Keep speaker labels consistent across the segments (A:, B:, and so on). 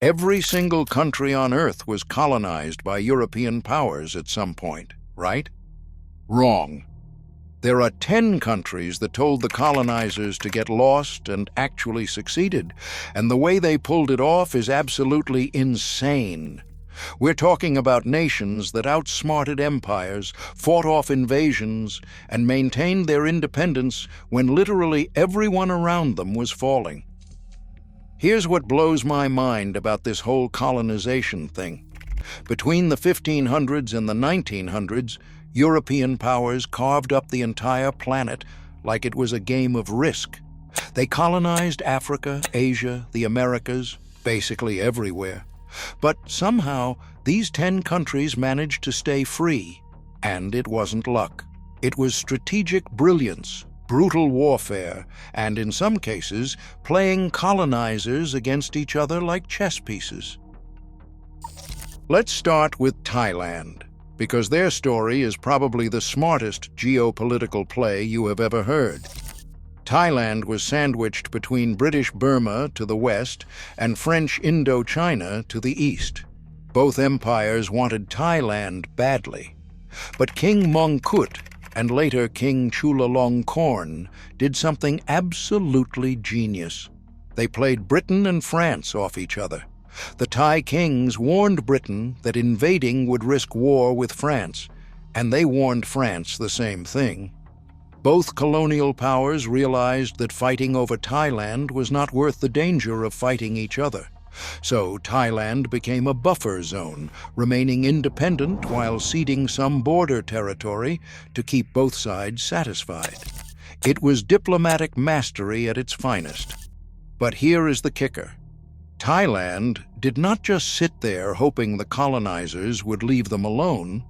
A: Every single country on Earth was colonized by European powers at some point, right? Wrong. There are 10 countries that told the colonizers to get lost and actually succeeded, and the way they pulled it off is absolutely insane. We're talking about nations that outsmarted empires, fought off invasions, and maintained their independence when literally everyone around them was falling. Here's what blows my mind about this whole colonization thing. Between the 1500s and the 1900s, European powers carved up the entire planet like it was a game of Risk. They colonized Africa, Asia, the Americas, basically everywhere. But somehow, these 10 countries managed to stay free. And it wasn't luck. It was strategic brilliance, brutal warfare, and in some cases, playing colonizers against each other like chess pieces. Let's start with Thailand, because their story is probably the smartest geopolitical play you have ever heard. Thailand was sandwiched between British Burma to the west and French Indochina to the east. Both empires wanted Thailand badly. But King Mongkut and later King Chulalongkorn did something absolutely genius. They played Britain and France off each other. The Thai kings warned Britain that invading would risk war with France, and they warned France the same thing. Both colonial powers realized that fighting over Thailand was not worth the danger of fighting each other. So Thailand became a buffer zone, remaining independent while ceding some border territory to keep both sides satisfied. It was diplomatic mastery at its finest. But here is the kicker. Thailand did not just sit there hoping the colonizers would leave them alone.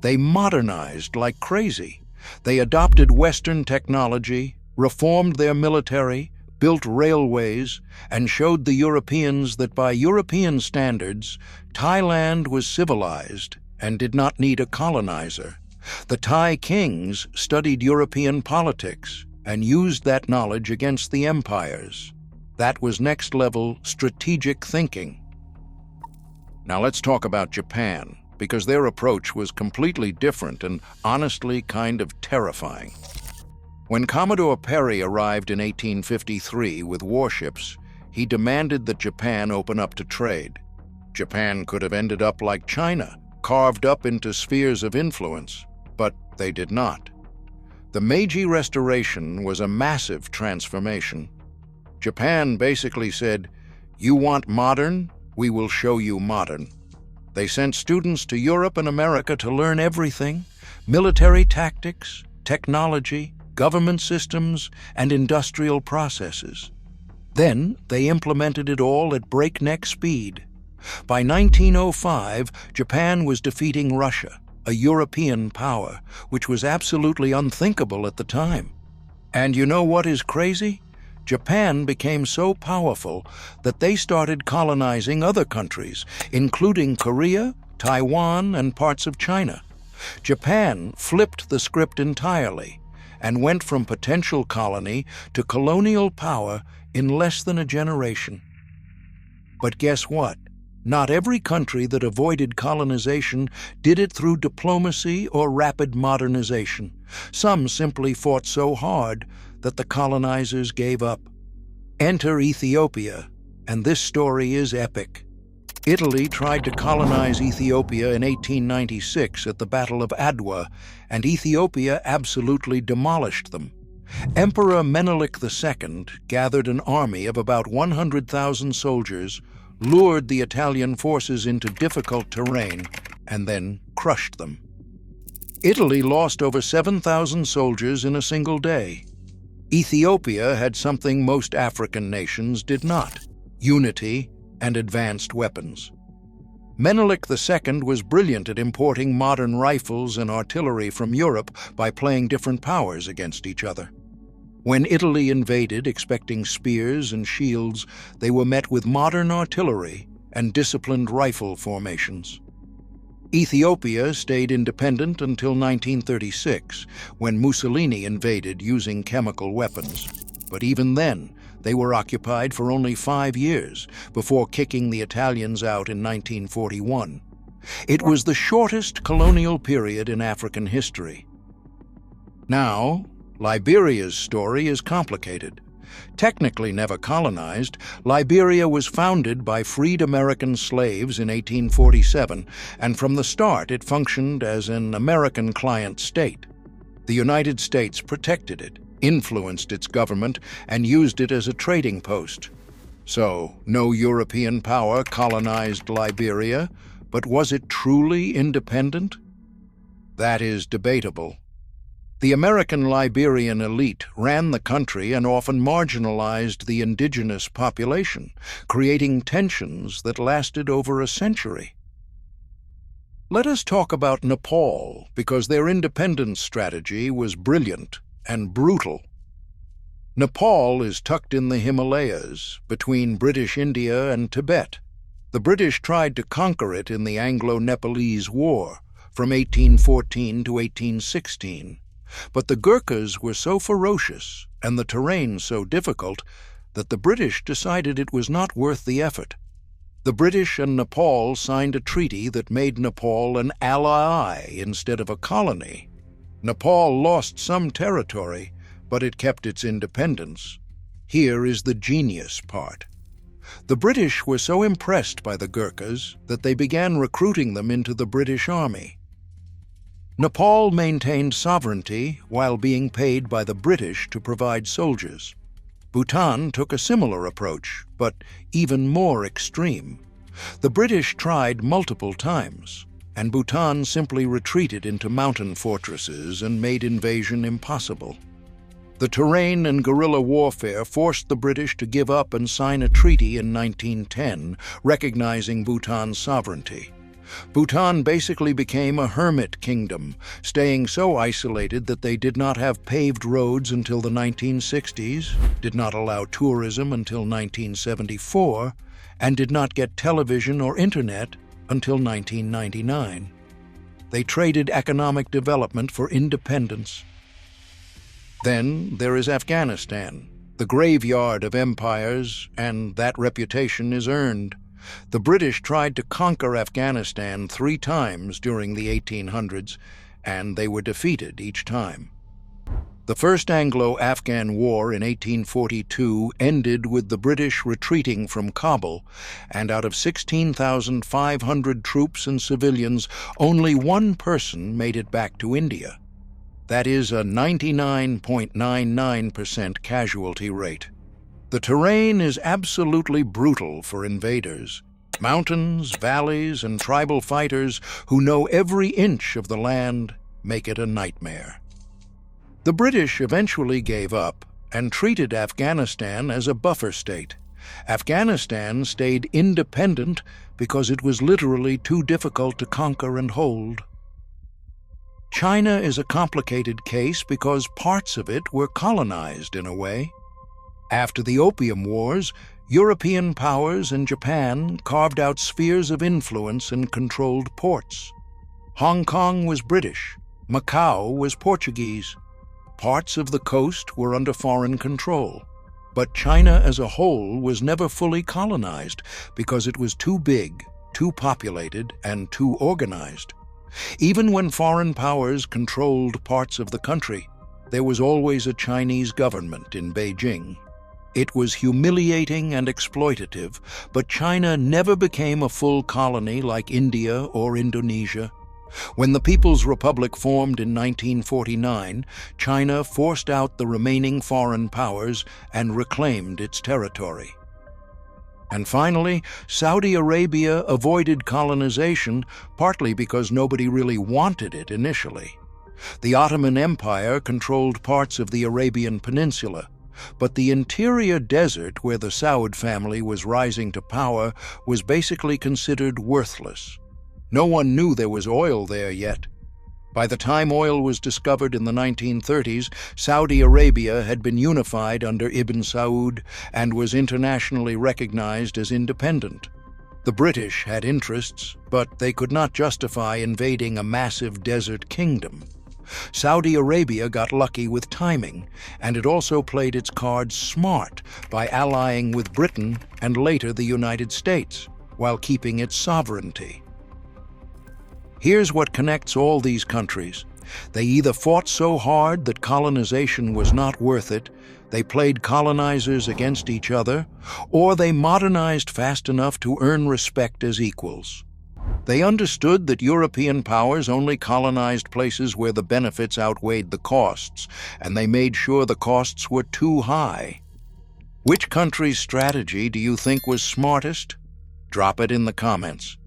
A: They modernized like crazy. They adopted Western technology, reformed their military, built railways, and showed the Europeans that by European standards, Thailand was civilized and did not need a colonizer. The Thai kings studied European politics and used that knowledge against the empires. That was next-level strategic thinking. Now let's talk about Japan, because their approach was completely different and honestly kind of terrifying. When Commodore Perry arrived in 1853 with warships, he demanded that Japan open up to trade. Japan could have ended up like China, carved up into spheres of influence, but they did not. The Meiji Restoration was a massive transformation. Japan basically said, "You want modern? We will show you modern." They sent students to Europe and America to learn everything: military tactics, technology, government systems, and industrial processes. Then they implemented it all at breakneck speed. By 1905, Japan was defeating Russia, a European power, which was absolutely unthinkable at the time. And you know what is crazy? Japan became so powerful that they started colonizing other countries, including Korea, Taiwan, and parts of China. Japan flipped the script entirely and went from potential colony to colonial power in less than a generation. But guess what? Not every country that avoided colonization did it through diplomacy or rapid modernization. Some simply fought so hard that the colonizers gave up. Enter Ethiopia, and this story is epic. Italy tried to colonize Ethiopia in 1896 at the Battle of Adwa, and Ethiopia absolutely demolished them. Emperor Menelik II gathered an army of about 100,000 soldiers, lured the Italian forces into difficult terrain, and then crushed them. Italy lost over 7,000 soldiers in a single day. Ethiopia had something most African nations did not: unity and advanced weapons. Menelik II was brilliant at importing modern rifles and artillery from Europe by playing different powers against each other. When Italy invaded expecting spears and shields, they were met with modern artillery and disciplined rifle formations. Ethiopia stayed independent until 1936, when Mussolini invaded using chemical weapons. But even then, They were occupied for only 5 years before kicking the Italians out in 1941. It was the shortest colonial period in African history. Now, Liberia's story is complicated. Technically never colonized, Liberia was founded by freed American slaves in 1847, and from the start it functioned as an American client state. The United States protected it, influenced its government, and used it as a trading post. So, no European power colonized Liberia, but was it truly independent? That is debatable. The American Liberian elite ran the country and often marginalized the indigenous population, creating tensions that lasted over a century. Let us talk about Nepal, because their independence strategy was brilliant and brutal. Nepal is tucked in the Himalayas, between British India and Tibet. The British tried to conquer it in the Anglo-Nepalese War from 1814 to 1816. But the Gurkhas were so ferocious and the terrain so difficult that the British decided it was not worth the effort. The British and Nepal signed a treaty that made Nepal an ally instead of a colony. Nepal lost some territory, but it kept its independence. Here is the genius part. The British were so impressed by the Gurkhas that they began recruiting them into the British Army. Nepal maintained sovereignty while being paid by the British to provide soldiers. Bhutan took a similar approach, but even more extreme. The British tried multiple times, and Bhutan simply retreated into mountain fortresses and made invasion impossible. The terrain and guerrilla warfare forced the British to give up and sign a treaty in 1910, recognizing Bhutan's sovereignty. Bhutan basically became a hermit kingdom, staying so isolated that they did not have paved roads until the 1960s, did not allow tourism until 1974, and did not get television or internet until 1999. They traded economic development for independence. Then there is Afghanistan, the graveyard of empires, and that reputation is earned. The British tried to conquer Afghanistan 3 times during the 1800s, and they were defeated each time. The First Anglo-Afghan War in 1842 ended with the British retreating from Kabul, and out of 16,500 troops and civilians, only 1 person made it back to India. That is a 99.99% casualty rate. The terrain is absolutely brutal for invaders. Mountains, valleys, and tribal fighters who know every inch of the land make it a nightmare. The British eventually gave up and treated Afghanistan as a buffer state. Afghanistan stayed independent because it was literally too difficult to conquer and hold. China is a complicated case because parts of it were colonized in a way. After the Opium Wars, European powers and Japan carved out spheres of influence and controlled ports. Hong Kong was British, Macau was Portuguese. Parts of the coast were under foreign control. But China as a whole was never fully colonized because it was too big, too populated, and too organized. Even when foreign powers controlled parts of the country, there was always a Chinese government in Beijing. It was humiliating and exploitative, but China never became a full colony like India or Indonesia. When the People's Republic formed in 1949, China forced out the remaining foreign powers and reclaimed its territory. And finally, Saudi Arabia avoided colonization partly because nobody really wanted it initially. The Ottoman Empire controlled parts of the Arabian Peninsula, but the interior desert where the Saud family was rising to power was basically considered worthless. No one knew there was oil there yet. By the time oil was discovered in the 1930s, Saudi Arabia had been unified under Ibn Saud and was internationally recognized as independent. The British had interests, but they could not justify invading a massive desert kingdom. Saudi Arabia got lucky with timing, and it also played its cards smart by allying with Britain and later the United States, while keeping its sovereignty. Here's what connects all these countries. They either fought so hard that colonization was not worth it, they played colonizers against each other, or they modernized fast enough to earn respect as equals. They understood that European powers only colonized places where the benefits outweighed the costs, and they made sure the costs were too high. Which country's strategy do you think was smartest? Drop it in the comments.